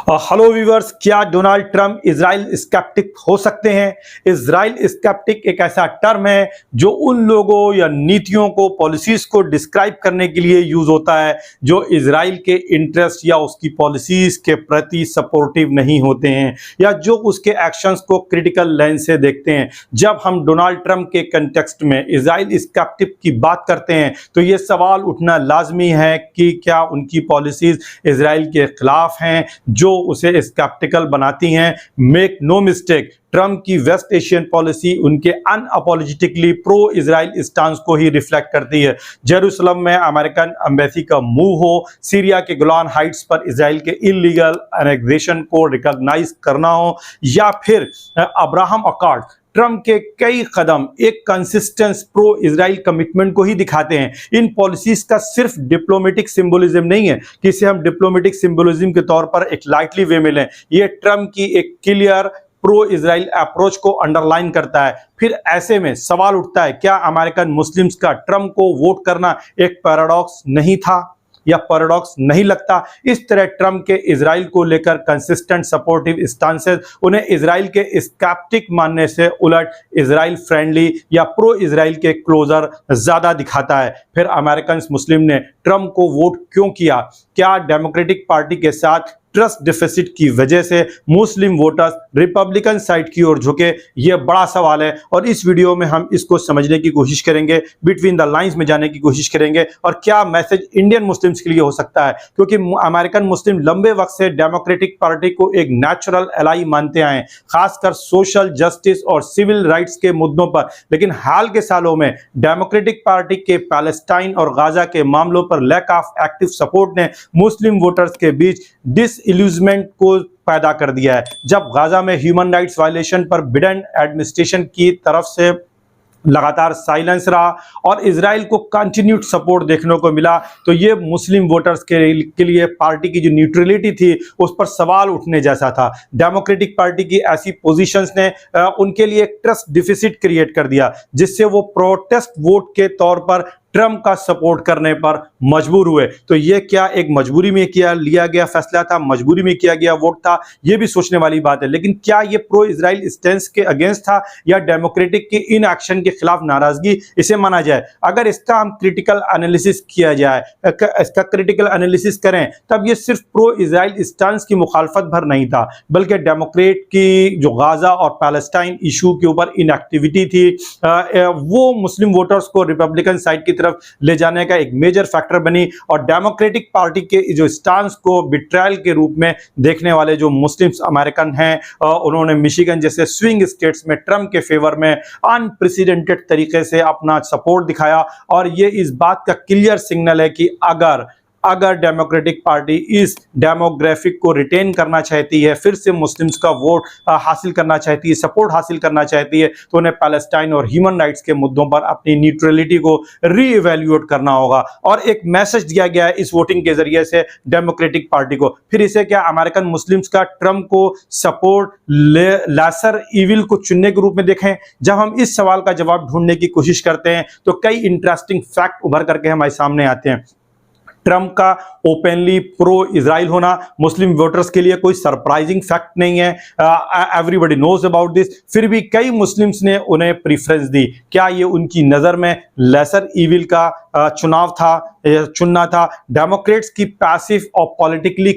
Hello viewers, क्या Donald Trump Israel sceptic हो सकते हैं? इजराइल स्केप्टिक एक ऐसा टर्म है जो उन लोगों या नीतियों को, पॉलिसीज को डिस्क्राइब करने के लिए यूज होता है जो इजराइल के इंटरेस्ट या उसकी पॉलिसीज के प्रति सपोर्टिव नहीं होते हैं या जो उसके एक्शंस को क्रिटिकल लेंस से देखते हैं। जब हम डोनाल्ड ट्रंप के कंटेक्स्ट में इजराइल स्केप्टिक की बात करते हैं तो ये सवाल उठना लाजमी है कि क्या उनकी पॉलिसीज इजराइल के खिलाफ हैं जो उसे स्केप्टिकल बनाती हैं। मेक नो मिस्टेक, ट्रंप की वेस्ट एशियन पॉलिसी उनके अनअपोलोजेटिकली प्रो इजराइल स्टांस को ही रिफ्लेक्ट करती है। जेरूसलम में अमेरिकन एम्बेसी का मूव हो, सीरिया के गोलान हाइट्स पर इजराइल के इलीगल एनेक्सेशन को रिकॉग्नाइज करना हो, या फिर अब्राहम अकॉर्ड, ट्रंप के कई कदम एक कंसिस्टेंस प्रो इजराइल कमिटमेंट को ही दिखाते हैं। इन पॉलिसीज का सिर्फ डिप्लोमेटिक सिंबोलिज्म नहीं है कि इसे हम डिप्लोमेटिक सिंबोलिज्म के तौर पर एक लाइटली वे में लें। ये ट्रंप की एक क्लियर प्रो इजराइल अप्रोच को अंडरलाइन करता है। फिर ऐसे में सवाल उठता है, क्या अमेरिकन मुस्लिम्स का ट्रंप को वोट करना एक पैराडॉक्स नहीं था या पैराडॉक्स नहीं लगता? इस तरह ट्रंप के इजराइल को लेकर कंसिस्टेंट सपोर्टिव स्टांसेस उन्हें इजराइल के स्केप्टिक मानने से उलट इजराइल फ्रेंडली या प्रो इजराइल के क्लोजर ज्यादा दिखाता है। फिर अमेरिकन मुस्लिम ने ट्रंप को वोट क्यों किया? क्या डेमोक्रेटिक पार्टी के साथ ट्रस्ट डिफिसिट की वजह से मुस्लिम वोटर्स रिपब्लिकन साइड की ओर झुके? यह बड़ा सवाल है और इस वीडियो में हम इसको समझने की कोशिश करेंगे, बिटवीन द लाइंस में जाने की कोशिश करेंगे और क्या मैसेज इंडियन मुस्लिम्स के लिए हो सकता है, क्योंकि अमेरिकन मुस्लिम लंबे वक्त से डेमोक्रेटिक पार्टी को एक नेचुरल एलाई मानते आए, खासकर सोशल जस्टिस और सिविल राइट्स के मुद्दों पर। लेकिन हाल के सालों में डेमोक्रेटिक पार्टी के पैलेस्टाइन और गाजा के मामलों पर लैक ऑफ एक्टिव सपोर्ट ने मुस्लिम वोटर्स के बीच डिसइल्यूजमेंट को पैदा कर दिया है। जब गाजा में ह्यूमन राइट्स वायलेशन पर बिडेन एडमिनिस्ट्रेशन की तरफ से लगातार साइलेंस रहा और इजराइल को कंटिन्यूड सपोर्ट देखने को मिला, तो ये मुस्लिम वोटर्स के लिए पार्टी की जो न्यूट्रलिटी थी उस पर सवाल उठने जैसा था। डेमोक्रेटिक पार्टी की ऐसी पोजीशंस ने उनके लिए एक ट्रस्ट डिफिसिट क्रिएट कर दिया, जिससे वो प्रोटेस्ट वोट के तौर पर ट्रंप का सपोर्ट करने पर मजबूर हुए। तो ये क्या एक मजबूरी में लिया गया फैसला था, मजबूरी में किया गया वोट था? ये भी सोचने वाली बात है। लेकिन क्या ये प्रो इजराइल स्टैंस के अगेंस्ट था या डेमोक्रेटिक के इन एक्शन के खिलाफ नाराजगी इसे माना जाए? अगर इसका हम क्रिटिकल एनालिसिस किया जाए, इसका क्रिटिकल एनालिसिस करें, तब ये सिर्फ प्रो इजराइल स्टैंस की मुखालफत भर नहीं था, बल्कि डेमोक्रेट की जो गाजा और पैलेस्टाइन इशू के ऊपर इनएक्टिविटी थी, वो मुस्लिम वोटर्स को रिपब्लिकन साइड की ले जाने का एक मेजर फैक्टर बनी। और डेमोक्रेटिक पार्टी के जो स्टांस को बिट्रायल के रूप में देखने वाले जो मुस्लिम्स अमेरिकन हैं, उन्होंने मिशिगन जैसे स्विंग स्टेट्स में ट्रंप के फेवर में अनप्रेसिडेंटेड तरीके से अपना सपोर्ट दिखाया। और ये इस बात का क्लियर सिग्नल है कि अगर डेमोक्रेटिक पार्टी इस डेमोग्राफिक को रिटेन करना चाहती है, फिर से मुस्लिम्स का वोट हासिल करना चाहती है, सपोर्ट हासिल करना चाहती है, तो उन्हें पैलेस्टाइन और ह्यूमन राइट्स के मुद्दों पर अपनी न्यूट्रलिटी को रीइवैल्यूएट करना होगा। और एक मैसेज दिया गया है इस वोटिंग के जरिए से डेमोक्रेटिक पार्टी को। फिर इसे क्या अमेरिकन मुस्लिम्स का ट्रंप को सपोर्ट लेसर इविल को चुनने के रूप में देखें? जब हम इस सवाल का जवाब ढूंढने की कोशिश करते हैं तो कई इंटरेस्टिंग फैक्ट उभर करके हमारे सामने आते हैं। ट्रंप का ओपनली प्रो इजराइल होना मुस्लिम वोटर्स के लिए कोई सरप्राइजिंग फैक्ट नहीं है, एवरीबॉडी नोज अबाउट दिस। फिर भी कई मुस्लिम्स ने उन्हें प्रीफरेंस दी। क्या ये उनकी नज़र में लेसर इविल का चुनना था? डेमोक्रेट्स की पैसिव और पॉलिटिकली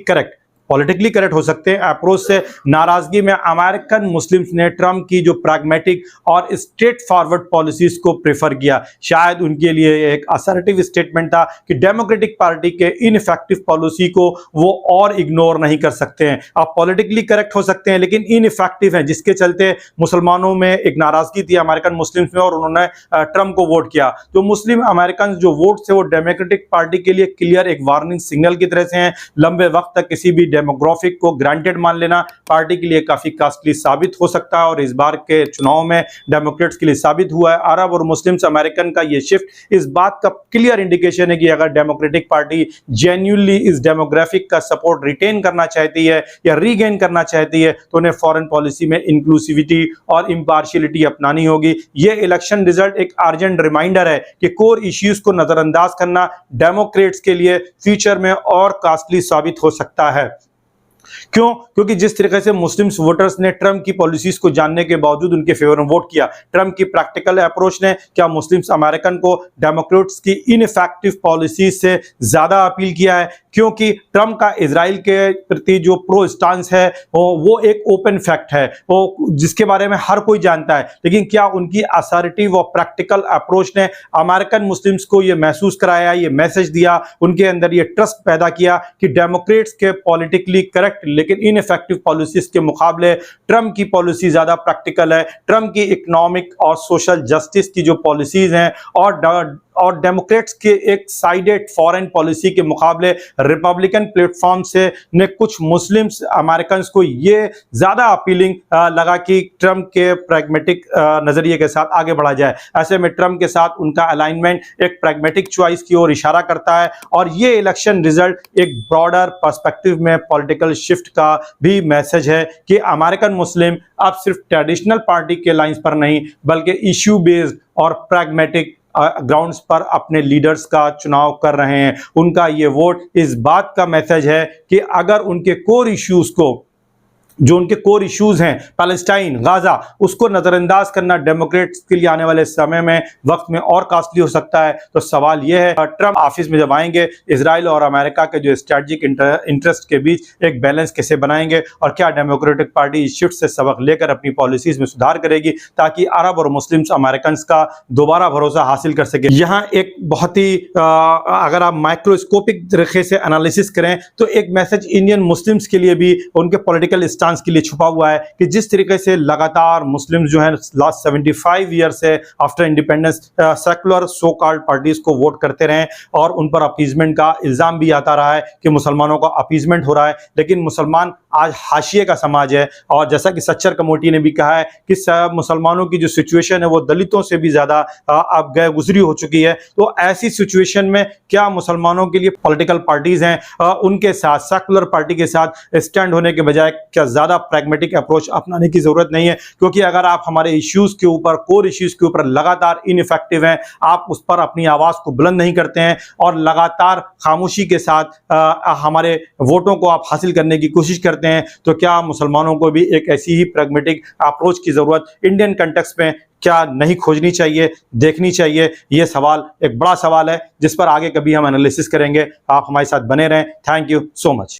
करेक्ट हो सकते हैं अप्रोच से नाराजगी में अमेरिकन मुस्लिम्स ने ट्रंप की जो प्रैग्मेटिक और स्ट्रेट फॉरवर्ड पॉलिसीज को प्रेफर किया। शायद उनके लिए एक असर्टिव स्टेटमेंट था कि डेमोक्रेटिक पार्टी के इनइफेक्टिव पॉलिसी को वो और इग्नोर नहीं कर सकते हैं। आप पॉलिटिकली करेक्ट हो सकते हैं लेकिन इनइफेक्टिव हैं, जिसके चलते मुसलमानों में एक नाराजगी थी अमेरिकन मुस्लिम्स में और उन्होंने ट्रंप को वोट किया। तो मुस्लिम अमेरिकन जो वोट थे वो डेमोक्रेटिक पार्टी के लिए क्लियर एक वार्निंग सिग्नल की तरह से हैं। लंबे वक्त तक किसी भी डेमोग्राफिक को ग्रांटेड मान लेना पार्टी के लिए काफी कॉस्टली साबित हो सकता है और इस बार के चुनाव में डेमोक्रेट्स के लिए साबित हुआ है। अरब और मुस्लिम्स अमेरिकन का ये शिफ्ट इस बात का क्लियर इंडिकेशन है कि अगर डेमोक्रेटिक पार्टी जेन्युइनली इस डेमोग्राफिक का सपोर्ट रिटेन करना चाहती है या रीगेन करना चाहती है तो उन्हें फॉरेन पॉलिसी में इंक्लूसिविटी और इम्पार्शियलिटी अपनानी होगी। ये इलेक्शन रिजल्ट एक अर्जेंट रिमाइंडर है कि कोर इश्यूज को नजरअंदाज करना डेमोक्रेट्स के लिए फ्यूचर में और कॉस्टली साबित हो सकता है। क्यों? क्योंकि जिस तरीके से मुस्लिम्स वोटर्स ने ट्रंप की पॉलिसीज को जानने के बावजूद उनके फेवर में वोट किया, ट्रंप की प्रैक्टिकल अप्रोच ने क्या मुस्लिम्स अमेरिकन को डेमोक्रेट्स की इनइफेक्टिव पॉलिसीज से ज्यादा अपील किया है? क्योंकि ट्रंप का इजराइल के प्रति जो प्रो स्टांस है वो एक ओपन फैक्ट है, वो जिसके बारे में हर कोई जानता है। लेकिन क्या उनकी असर्टिव और प्रैक्टिकल अप्रोच ने अमेरिकन मुस्लिम्स को ये महसूस कराया, ये मैसेज दिया, उनके अंदर ये ट्रस्ट पैदा किया कि डेमोक्रेट्स के पॉलिटिकली करेक्ट लेकिन इनइफेक्टिव पॉलिसीज के मुकाबले ट्रंप की पॉलिसी ज्यादा प्रैक्टिकल है। ट्रंप की इकोनॉमिक और सोशल जस्टिस की जो पॉलिसीज हैं और डेमोक्रेट्स के एक साइडेड फॉरेन पॉलिसी के मुकाबले रिपब्लिकन प्लेटफॉर्म से ने कुछ मुस्लिम्स अमेरिकन को ये ज्यादा अपीलिंग लगा कि ट्रंप के प्रैग्मेटिक नजरिए के साथ आगे बढ़ा जाए। ऐसे में ट्रंप के साथ उनका अलाइनमेंट एक प्रैग्मेटिक चॉइस की ओर इशारा करता है और ये इलेक्शन रिजल्ट एक ब्रॉडर पर्सपेक्टिव में पॉलिटिकल शिफ्ट का भी मैसेज है कि अमेरिकन मुस्लिम अब सिर्फ ट्रेडिशनल पार्टी के लाइंस पर नहीं बल्कि इश्यू बेस्ड और प्रैग्मेटिक ग्राउंड्स पर अपने लीडर्स का चुनाव कर रहे हैं। उनका ये वोट इस बात का मैसेज है कि अगर उनके कोर इश्यूज को जो उनके कोर इश्यूज हैं पैलेस्टाइन, गाजा, उसको नजरअंदाज करना डेमोक्रेट्स के लिए आने वाले समय में वक्त में और कॉस्टली हो सकता है। तो सवाल यह है ट्रंप ऑफिस में जब आएंगे इजराइल और अमेरिका के जो स्ट्रेटजिक इंटरेस्ट के बीच एक बैलेंस कैसे बनाएंगे और क्या डेमोक्रेटिक पार्टी इस शिफ्ट से सबक लेकर अपनी पॉलिसीज में सुधार करेगी ताकि अरब और मुस्लिम्स अमेरिकन का दोबारा भरोसा हासिल कर सके। यहाँ एक बहुत ही अगर आप माइक्रोस्कोपिक तरीके से एनालिसिस करें तो एक मैसेज इंडियन मुस्लिम्स के लिए भी उनके पॉलिटिकल के लिए छुपा हुआ है कि जिस तरीके से लगातार मुस्लिम जो है लास्ट 75 ईयर से after independence secular so called parties को वोट करते रहे और उन पर अपीजमेंट का इल्जाम भी आता रहा है कि मुसलमानों का अपीजमेंट हो रहा है। लेकिन मुसलमान आज हाशिए का समाज है और जैसा कि सच्चर कमेटी ने भी कहा है कि मुसलमानों की जो सिचुएशन है वो दलितों से भी ज्यादा अब गए गुजरी हो चुकी है। तो ऐसी सिचुएशन में क्या मुसलमानों के लिए पॉलिटिकल पार्टीज हैं उनके साथ सेकुलर पार्टी के साथ स्टैंड होने के बजाय क्या ज्यादा प्रैग्मेटिक अप्रोच अपनाने की जरूरत नहीं है? क्योंकि अगर आप हमारे इश्यूज के ऊपर, कोर इश्यूज के ऊपर लगातार इनइफेक्टिव हैं, आप उस पर अपनी आवाज को बुलंद नहीं करते हैं और लगातार खामोशी के साथ हमारे वोटों को आप हासिल करने की कोशिश करते हैं, तो क्या मुसलमानों को भी एक ऐसी ही प्रैग्मेटिक अप्रोच की जरूरत इंडियन कंटेक्स्ट में क्या नहीं खोजनी चाहिए, देखनी चाहिए? यह सवाल एक बड़ा सवाल है जिस पर आगे कभी हम एनालिसिस करेंगे। आप हमारे साथ बने रहें। Thank you so much.